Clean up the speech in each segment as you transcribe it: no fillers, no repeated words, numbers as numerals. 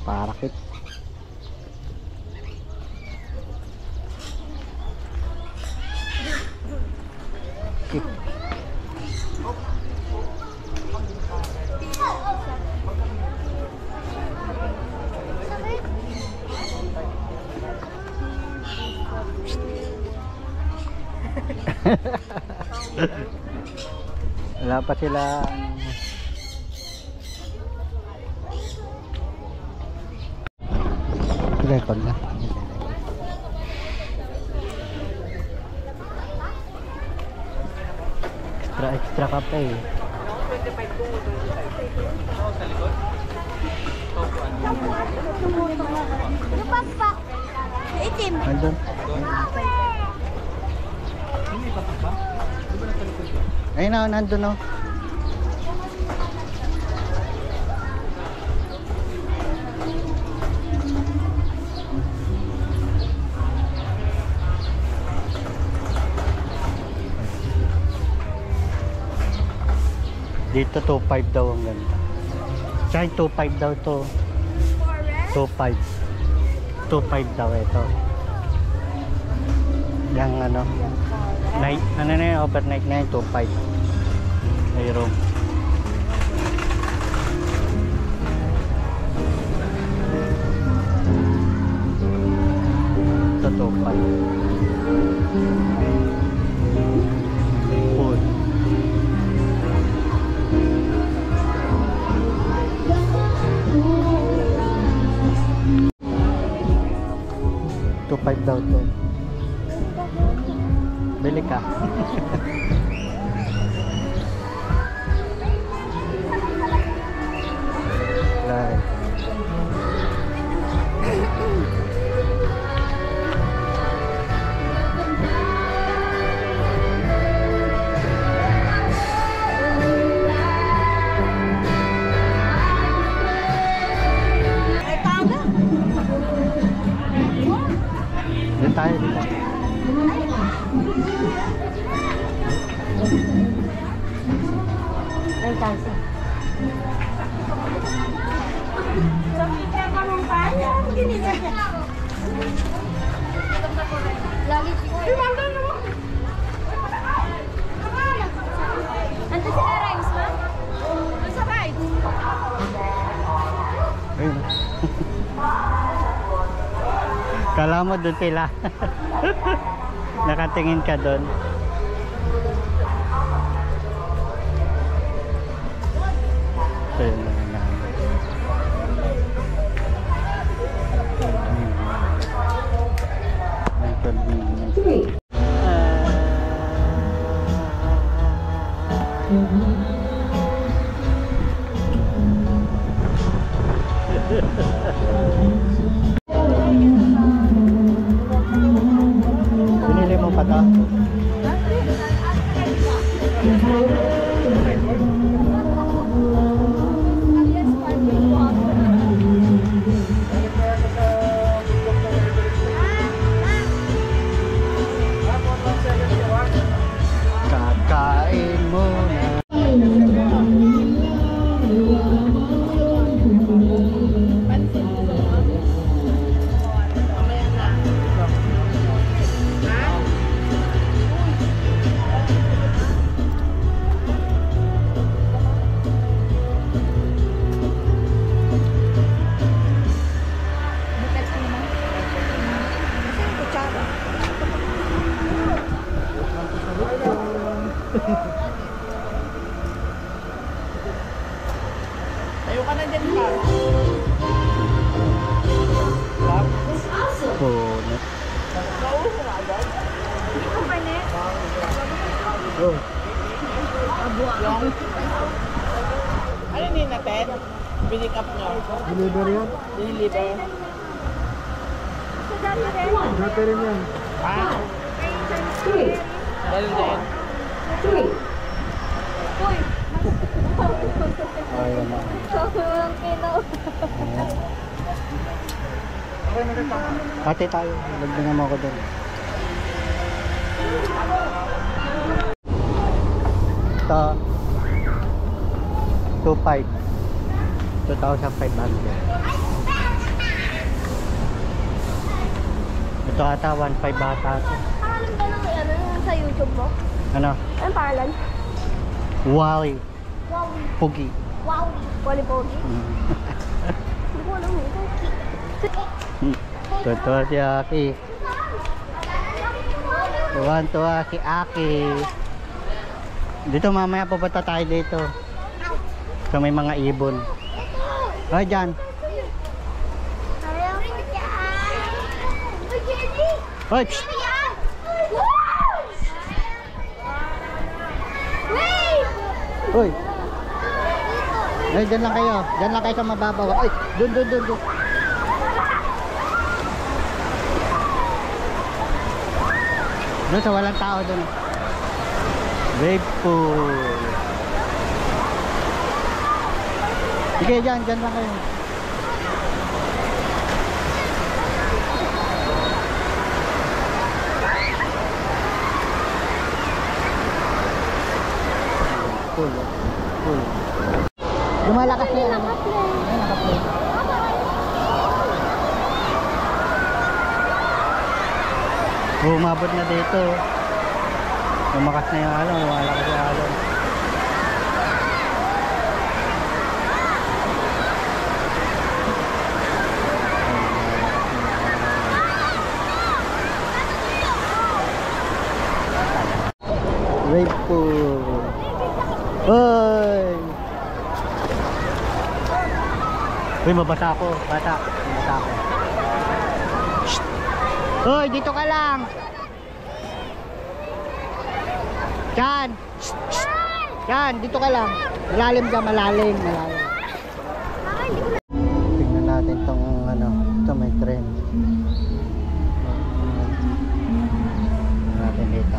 Parakit. Wala pa sila record na. Extra ka pa eh. Yung papa. Itim. Nandun. Ayun na, nandun o. Dito 2.5 daw ang ganda. Tsaka 2.5 daw to. 2.5. 2.5 daw ito. Yang ano. Night, ano na yun, overnight na yun, 2.5. May room. Ito 2.5. Food. $2.5 daw to. Bili ka. Right. Dito tayo dito. Ay, kasi. Sabi ka naman kaya. Hindi na siya. Lagi siya. Tumanda naman. Nandun sila rides, ma? Doon sa rides. Ayun. Kala mo doon sila. Nakatingin ka doon. Ayun na nga. Pinili mo pa to? Kakain mo na. Tayo ka na dyan pa. Punit. Nauso na agad. Oh. Yung... Ano yun natin? Pinick up nyo. Deliver yan? Deliver. Dati rin yan. Ah? Dahil din. Uy! Ayun na. Sobrang kinaw. Pati tayo. Lagyan mo ako doon. Ito. 2,500. 2,500. Ito ata 1.5 bata to. Pangalan ba ng ano yung sa YouTube mo? Ano? Anong pangalan? Wally. Wow. Pugi. Wow. Wally Pogi? Mm. Hindi ko alam yung Pogi. Tuwa si Aki. Tuwa si Aki. Dito mamaya pupunta tayo dito. So may mga ibon. Ay, dyan. Hoy! Psst! Hoy! Ay, dyan lang kayo. Dyan lang kayo sa mababaw. Ay, dun. Doon sa walang tao doon. Wave pool. Sige, dyan lang kayo. Cool. Lumalakas na yan. Ay, nakaplay. Umabot na dito. Lumakas na yung alon. Lumalakas yung alon. Wave pool. Hoy! Uy, mabasa ako. Mabasa ako. Shhh! Hoy, dito ka lang! Yan! Shhh! Shhh! Yan, dito ka lang. Malalim ka, malalim. Tignan natin tong ano. Ito may tren. Tignan natin dito.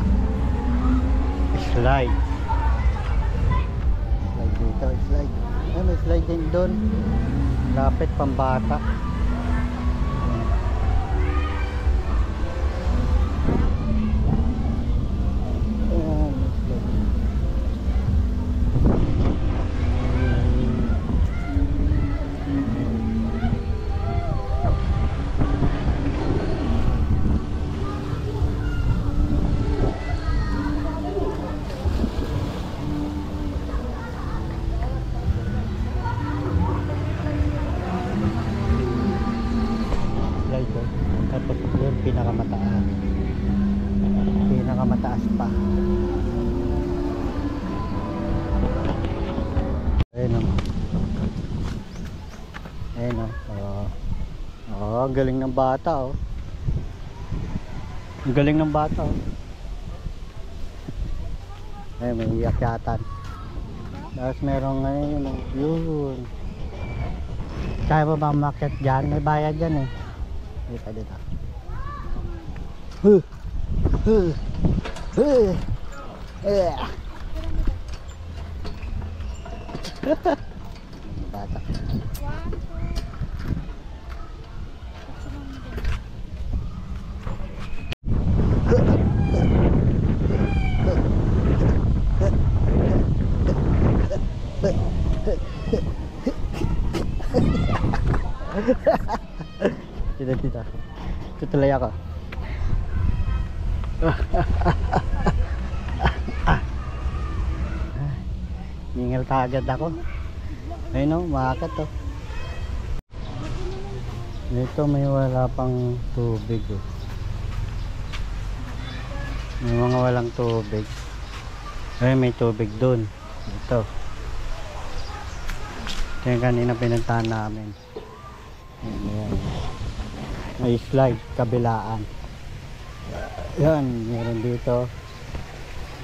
Slide. Dito, slide. Ay, may slide din doon. Lapit pambata. Ayan, slide. Tapos yun, pinakamataas pa. Ayun o. Ang galing ng bata o. Ang galing ng bata o. Ayun, may iakyatan. Tapos merong yun. Kaya ba umakyat dyan? May bayad dyan eh. Dito. Bata. Dito. Tutuloy ako. Ningal kagad ako. Ayun o, maakat to. Dito may wala pang tubig eh. May mga walang tubig. Ay, may tubig dun. Ito. Ito yung kanina pinuntahan namin. Ayan. May slide, kabilaan. Yan, meron dito.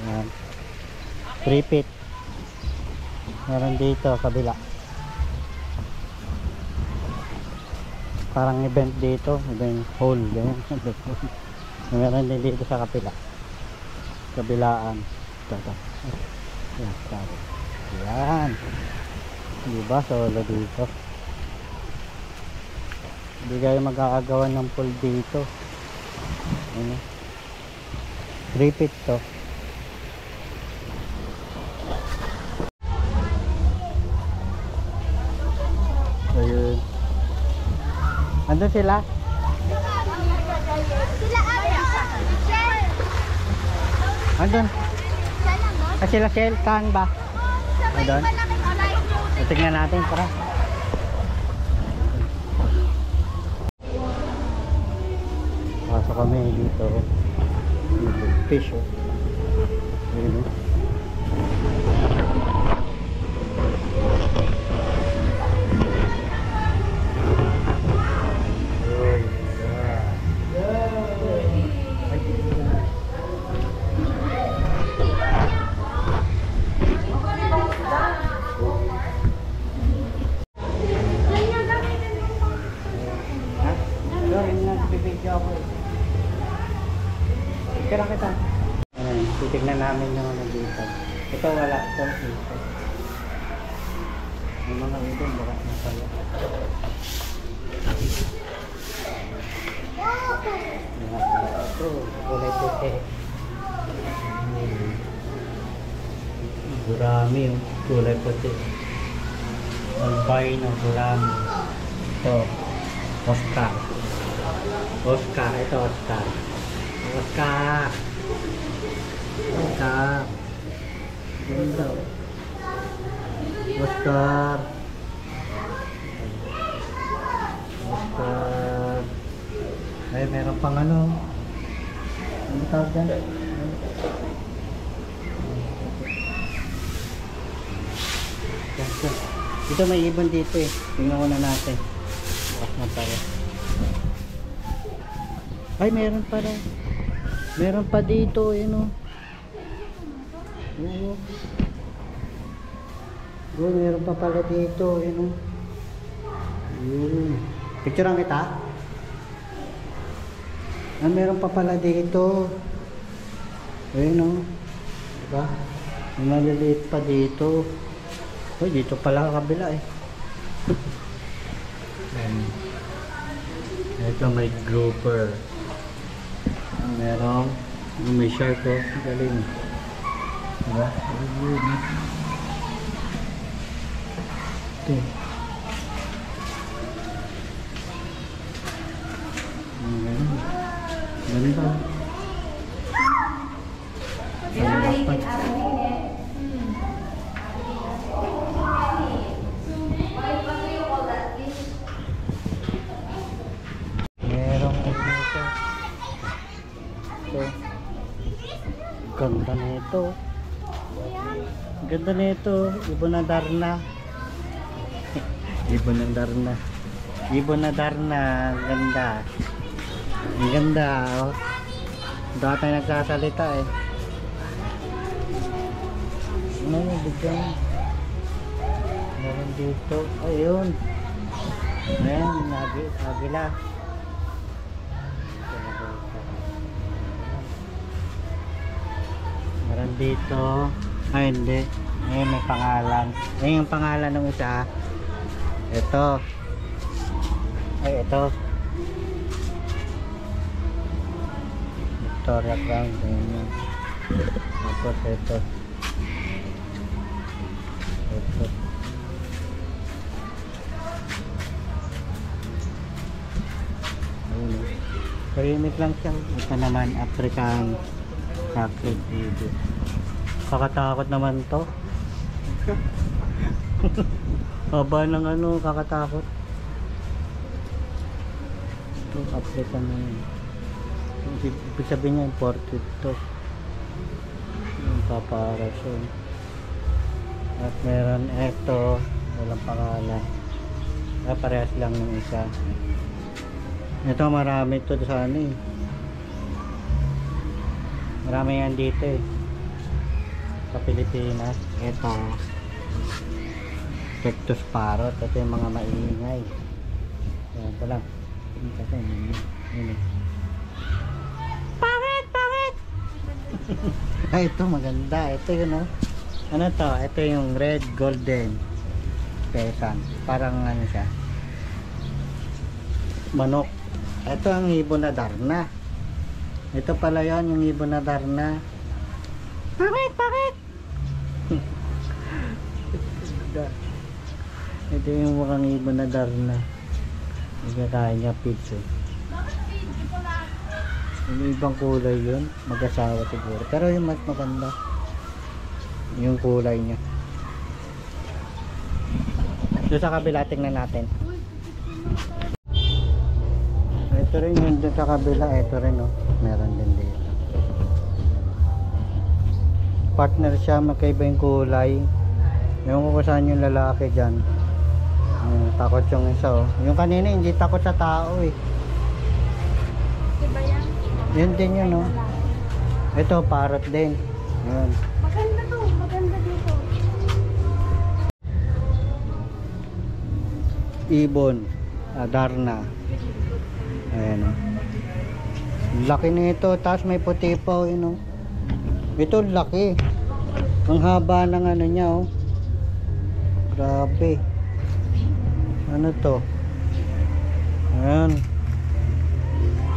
Yan. 3 feet. Meron dito, kabila. Parang event dito, event hall. Ganyan. Meron din dito sa kabila. Kabilaan. Ito. Yan. Diba, solo dito. Hindi kayo magkakagawa ng pool dito. Ano? 3 feet to. Ayun. Andun sila? Andun. Siya lang, no? Ah, sila saan ba? Sa may Andun? malaking alay. Tingnan natin, tara. Pasok kami dito. Fish, oh. Ayun, oh. Kira kita. Ayan, titignan namin yung ano dito. Ito wala. Ito dito. Yung mga ito, baka na pala. Ito, kulay puti. Gurami yung kulay puti. Albino, gurami. Ito, Oscar. Oscar, ito Oscar. Oscar. Oscar. Ganda. Oscar. Oscar. Ay, meron pang ano. Ano tawag dyan? Dito may ibon dito eh. Tingnan ko na natin. Bukas na pala. Ay, meron pa rin. Meron pa dito, yun o. Oo. Oh, meron pa pala dito, yun o. Yun. Picturean kita? Ah, meron pa pala dito. Ayun o. Diba? May maliliit pa dito. Oh, dito pala kabila eh. Ito may grouper. Merong may shark ko. Galing. Diba? Ito. Ganda. Merong ito. Ganda nito. Ganda nito. Ibon na Darna. Ibon na Darna. Ibon na Darna. Ganda. Ang ganda. Oh. Dito tayo nagsasalita eh. Ano yung bigyan? Meron dito. Ayun. Ayan. Nagila. Meron dito. Ay hindi. Ayun may pangalan. Ayun yung pangalan ng isa. Ito. Ay ito. Victoria Crown. Ayun. Tapos ito. Ito. Ayun. Karimik lang siya. Ito naman African chocolate baby. Kakatakot naman to. Haba ng ano, kakatakot. Ito, African na yun. Ibig sabihin niya, imported to. Yung paparasyon. At meron eto, walang pangalan. Parehas lang yung isa. Ito marami to sa ano eh. Marami yan dito eh. Sa Pilipinas. Ito Cactus Parrot. Ito yung mga maingay. Yan ito lang. Kasi yun. Pangit! Ay ito maganda. Ito yun oh. Ano to? Ito yung red golden pesan. Parang ano siya, manok. Ito ang ibon na Darna. Ito pala yan yung ibon na Darna. Bakit? Ito yung mukhang ibon na Darna. Nagkakain niya pizza. Yung ibang kulay yun, mag-asawa siguro. Pero yung mas maganda, yung kulay niya. Doon sa kabila, tingnan natin. Ito rin yung doon sa kabila, ito rin oh. Meron din dito. Partner siya, magkaiba yung kulay. Yung kung saan yung lalaki dyan. Takot yung isa oh. Yung kanina hindi takot sa tao eh. Diba yan? Yun din yun oh. Ito parrot din. Yun. Maganda to. Maganda dito. Ibon. Adarna. Ayan oh. Laki nito. Tapos may puti pa oh. Yun, oh. Ito laki. Ang haba ng ano niya oh. Grabe. Ano to? Ayan.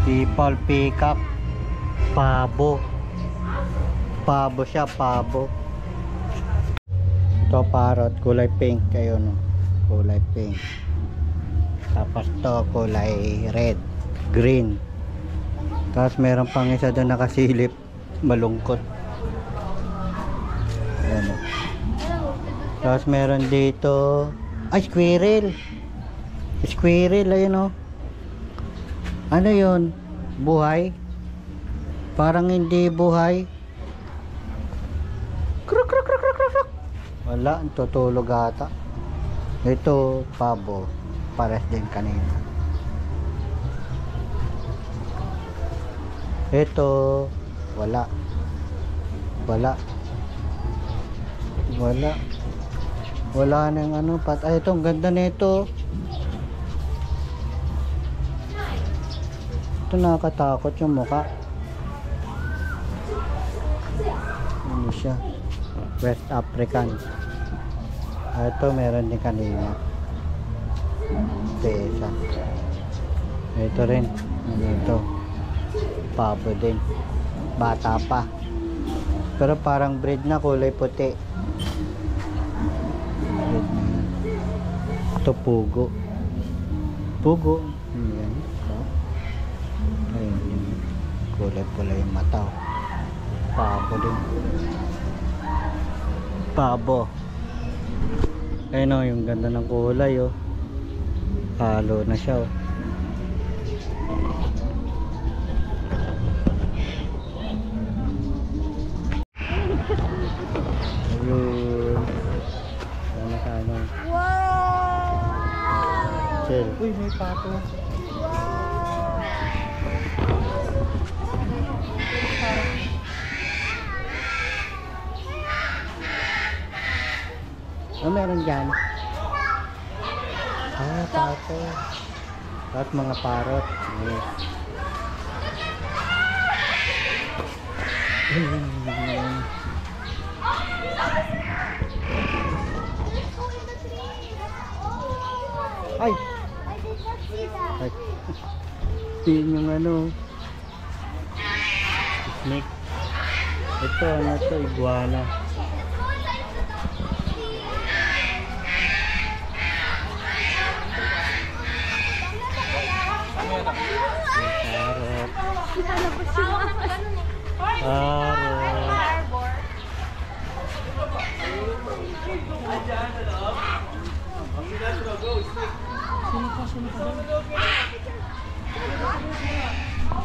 People peacock. Pabo. Pabo siya, pabo. Ito parrot, kulay pink kayo no. Kulay pink. Tapos to kulay red, green. Tapos meron pang isa doon nakasilip, malungkot. Ayan o. Tapos meron dito, ay squirrel. Squirrel, ayun o. Ano yun? Buhay? Parang hindi buhay. Kruk kruk kruk kruk kruk. Wala, tutulog ata. Ito, pabo. Pares din kanina. Ito, wala. Wala. Wala. Wala nang ano pat. Ay, ito, ang ganda nito. Ito nakakatakot yung mukha. Ano siya? West African. Ito meron din kanina. Ito isa. Ito rin. Ito. Pabo din. Bata pa. Pero parang breed na, kulay puti. Breed na yan. Ito pugo. Pugo. Ayan. Ito. Ayun yun. Kulay-pula yung mata. Pabo din. Pabo. Ayun o, yung ganda ng kulay o. Halo na siya o. Ayun. Sana. Wow! Chill. Uy, may pato. Ano meron dyan? Ah, pato. At mga parrot. Yes. Ay! Ay! Yun yung ano. Snake. Ito, ano to? Iguana.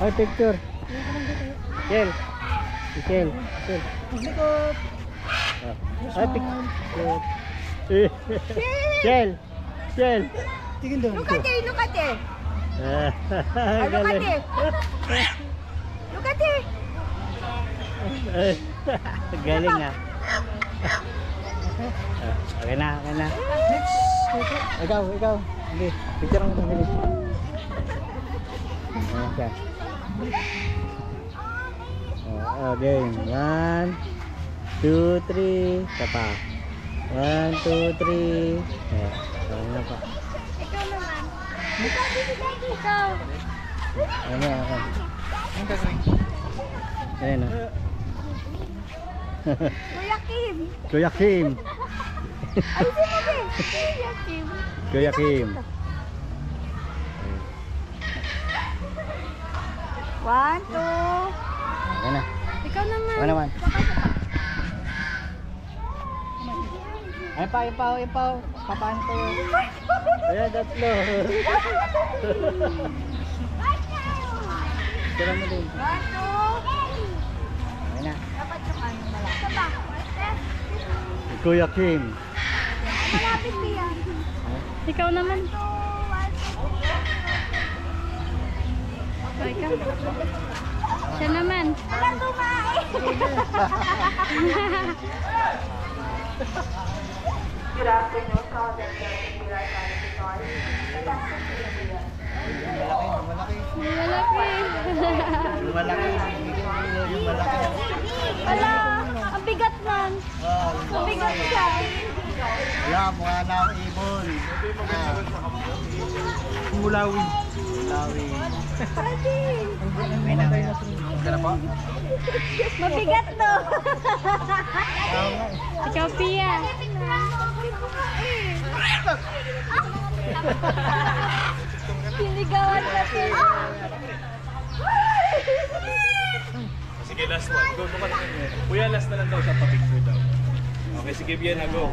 Ay, picture. Shell. Shell. Shell. Ay, picture. Shell. Shell. Tingin doon. Look at it, look at it. Look at it. Look at it. Galing nga. Okay na, okay na. Ikaw, ikaw. Hindi, picture mo sa bilis. Ayan siya. Okay, 1, 2, 3. Isa pa. 1, 2, 3. Okay na pa. Ikaw naman. Ikaw, ikaw. Ano ako? Ayan o. Kuya Kim. Kuya Kim. Ay, sino ba? Kuya Kim. Kuya Kim. 1, 2. Ayan na. Ikaw naman. Ano naman? Ay pa. Papaano to? Ayan, tatlo. Tira mo din. 1, 2. Ayan na. Dapat yung ano malaki. Ito ba? Kuya Kim. Malapit niya. Ikaw naman. Ikaw. Siya naman. Walang tumae. Yung malaki. Wala. Ang bigat nun. Ang bigat siya. Wala, mukha na ang ibon. Mulawin. Pwede. May na. Kaya po? Mabigat to. Ikaw, Pia. Sinigawan kasi. Sige, last one. Go ka na. Kuya, last na lang daw siya pa-picture daw. Okay, sige, Bian, go.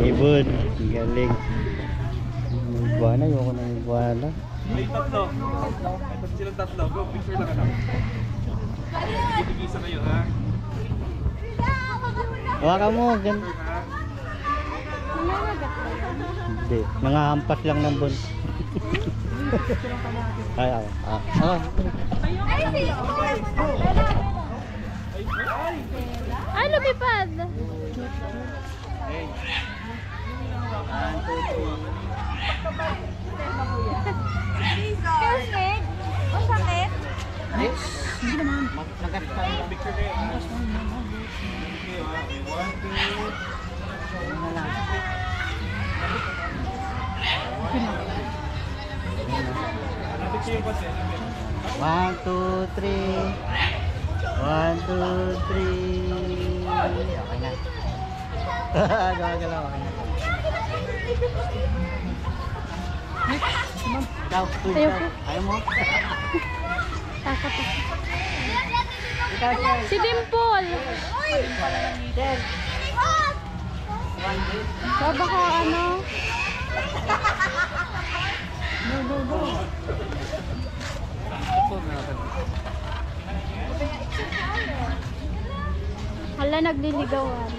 Ibon. Ang galing. Iguana, ayoko ng iguana. May tatlo. Ito silang tatlo. Go, picture lang anak. Tigisa kayo, ha? Hawakan mo. Hindi. Nangahampas lang ng bun. Ay. Ay, lumipad. Sakit? Masakit? Hindi naman. Nagkasta lang. Picture kayo, ha? Picture yung kasi. 1, 2, 3. 1, 2, 3. Okay na. Gagalaw. Okay na. Ikaw, Ayoko. ayaw mo? Takot ako. Si Dimple. Baka ano? Hala, nagliligawan.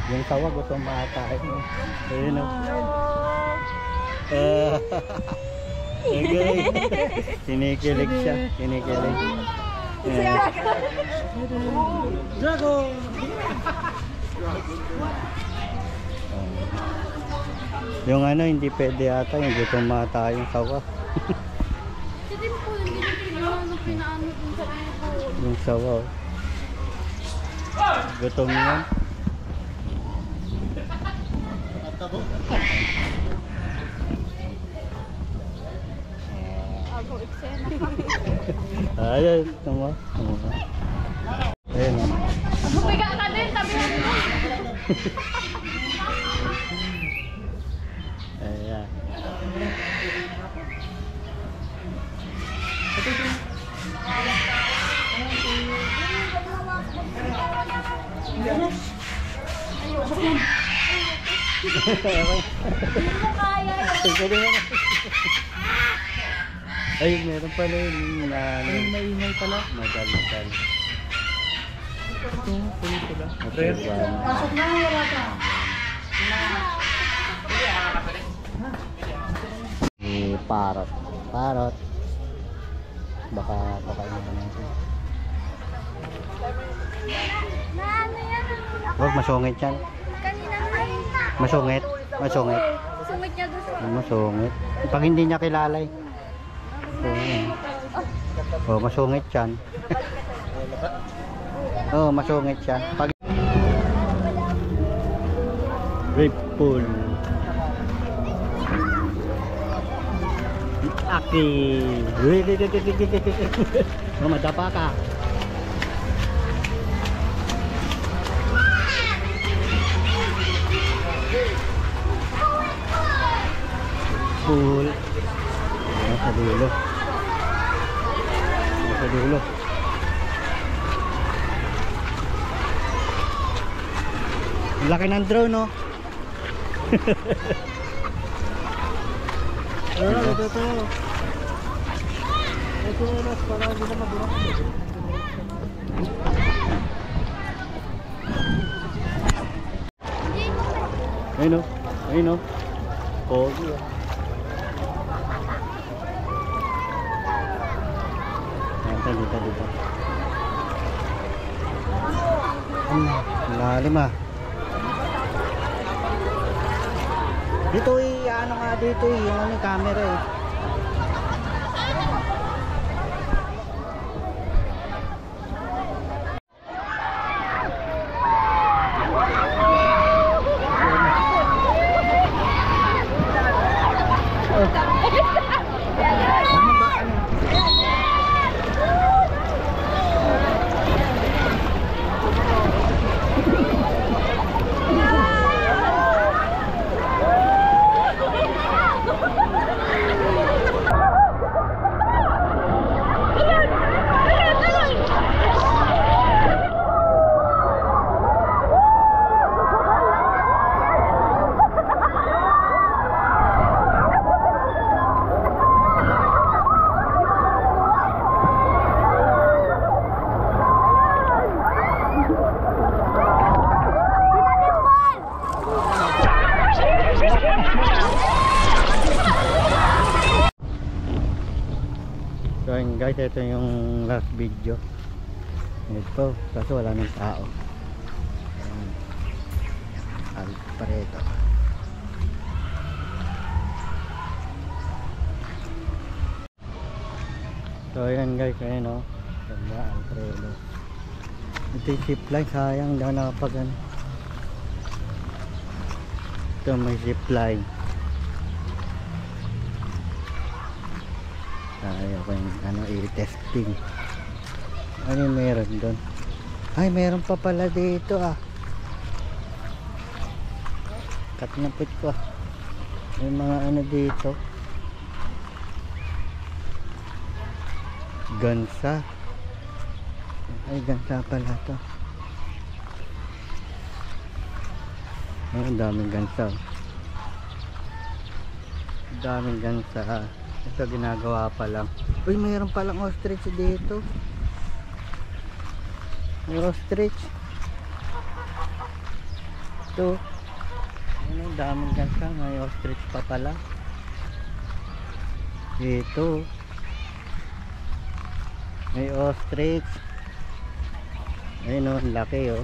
Yung tawag gusto maatay mo. Ayun o. Kinikilig siya. Kinikilig. Dragon! Yung ano, hindi pwede ata. Yung gusto maatay yung sawa. Si Dimple, hindi na pinaano dun sa Dimple. Yung sawa. Gutom yan. Ako, eksena. Ayun, tama. Ayun. Bumiga ka din, tabi mo. Ayan. Hindi mo kaya yun. Ay, meron pala yun na maingay pala. Madal. Ito, pulit ko lang. Pasok na, wala ka. Parrot. Baka yun natin. Na ano yan? Huwag masungit yan. Kanina na. Masungit. Sungit niya doon sa... Masungit. Pag hindi niya kilala eh. Masungit yan. Oo, masungit siya. Pag wave pool. Aki. Oh, madapa ka. Pool. Sa dulo. Sa dulo. Ang laki ng drone, no? Ito. Ito mas para hindi na maburak. Ayun, no? Ayun, no? Pogi, oh. Dito. Lalim, ah. Dito ano nga dito yung ano, camera eh. So ayun guys, ito yung last video. Ito, kaso wala ng tao. Alfredo. So ayan guys, ayun o. Ganda, Alfredo. Ito yung zipline, sayang daw nakapag ano. Ito may zipline. Ayaw ko yung ano, i-testing. Ano yung meron doon? Ay, meron pa pala dito ah. Katnapit ko. May mga ano dito. Gansa. Ay, gansa pala to. Ay, ang daming gansa. Ang daming gansa. Ito ginagawa pa lang. Uy, mayroon palang ostrich dito. May ostrich. Ito. Ano, daming gansa. May ostrich pa pala. Dito. May ostrich. Ayun o, laki o.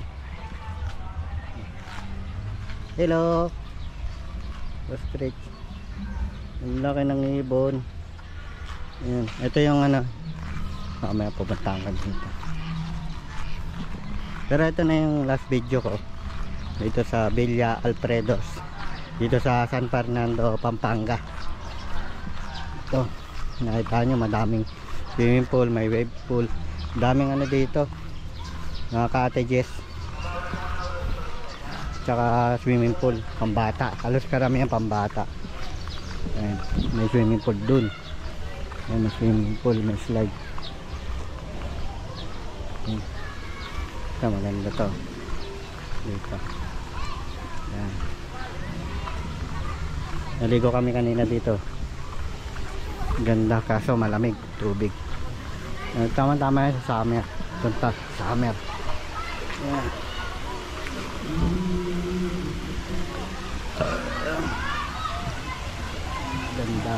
Hello. Ostrich. Ang laki ng ibon. Ayan. Ito yung ano, mamaya pupuntahan ka dito. Pero ito na yung last video ko dito sa Villa Alfredos, dito sa San Fernando, Pampanga. Ito, nakita nyo madaming swimming pool, may wave pool, daming ano dito, mga cottages, tsaka swimming pool pambata, halos karamihan pambata. Ayan, may swimming pool dun. Ayan, may swimming pool, may slide. Ayan. Ito, maganda to dito. Ayan. Naligo kami kanina dito. Ganda, kaso malamig tubig. Tama-tama yan sa summer. Punta summer. Ayan. Ganda.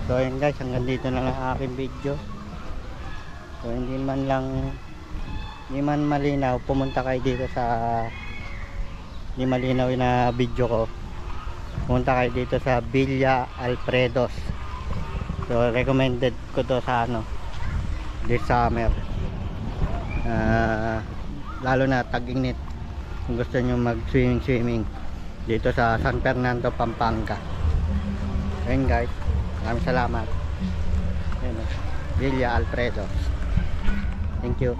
So ayun guys, hanggang dito na lang ang aking video. So hindi man malinaw, pumunta kayo dito sa hindi malinaw na video ko. Pumunta kayo dito sa Villa Alfredos. So recommended ko to sa this summer. Lalo na tag-init kung gusto nyo mag swimming dito sa San Fernando, Pampanga. Ayun guys, maraming salamat. Ayun, Villa Alfredos. Thank you.